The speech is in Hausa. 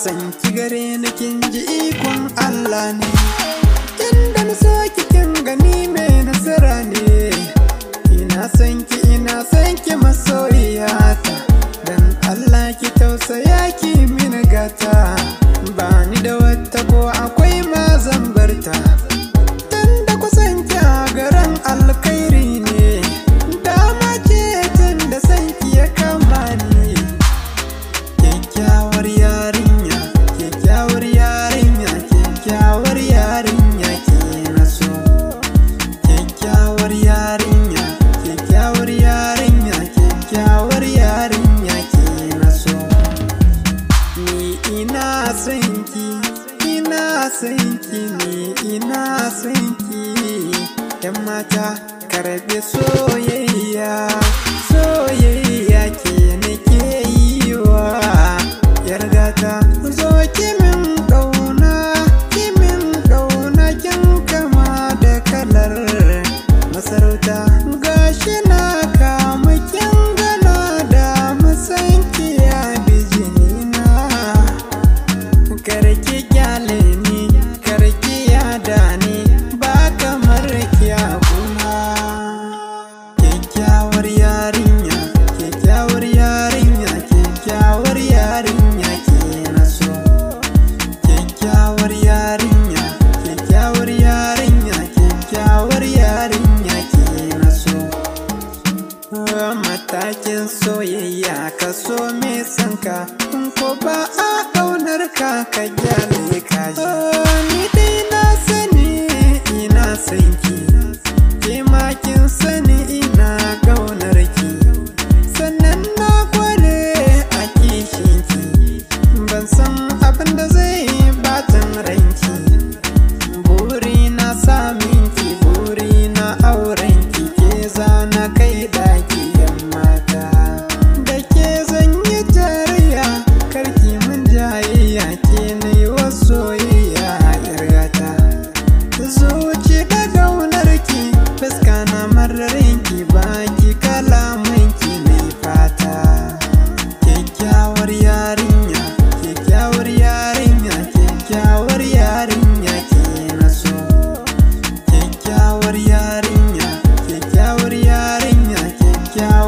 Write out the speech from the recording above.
san ki gare ni kin ji ikon Allah ne. Inda na so ki kin gani mai nasara ne. Ina san ki masoyiyata. Dan Allah ki tausaya ki mini gata. Ba ni da wata ko akwai ma zan barta. Dan da kusan ki a garin alkhairi ne. Dama ce tun da san ki ya kama ni. Kyakkyawar yarinya, kyakkyawar yarinya, kyakkyawar yarinya ke na so. Kyakkyawar yarinya, kyakkyawar yarinya, kyakkyawar yarinya ke na so. Ni ina son ki, ina son ki, ni ina son ki. Yan mata karɓi soyayya, soyayya ke nake yi wa. Yargata zo ki min ƙauna, ki min ƙauna kin kama da kalar masarauta. Gashi na kama kin gana da musanki ya bijinina. Karki kyale ni, karki yada ni, ba kamar ki a kuna. Kyakkyawar yarinya, kyakkyawar yarinya, kyakkyawar yarinya ke na so. Kyakkyawar yarinya, kyakkyawar yarinya, kyakkyawar yarinya ke na so. Matakin soyayya ka so me sanka, in ko ba a ƙaunar ka ka gyale ka ji. Ni dai na sani ina son ki, ke ma kin sani ina ƙaunar ki. Sannan na kware a kishin ki, ban san abin da zai batan ranki. Buri na samin ki, buri na auren ki, ke zana kai daki yan mata. Da ke zan yi tarayya, karki mun jayayya, ke na yi wa soyayya yargata. Zuci da gaunar ki, fuska na mararin ki, baki kalaman ki mai fata. Kyakkyawar yarinya, kyakkyawar yarinya, kyakkyawar yarinya ke na so. Kyakkyawar yarinya, kyakkyawar yarinya, kyakkyawar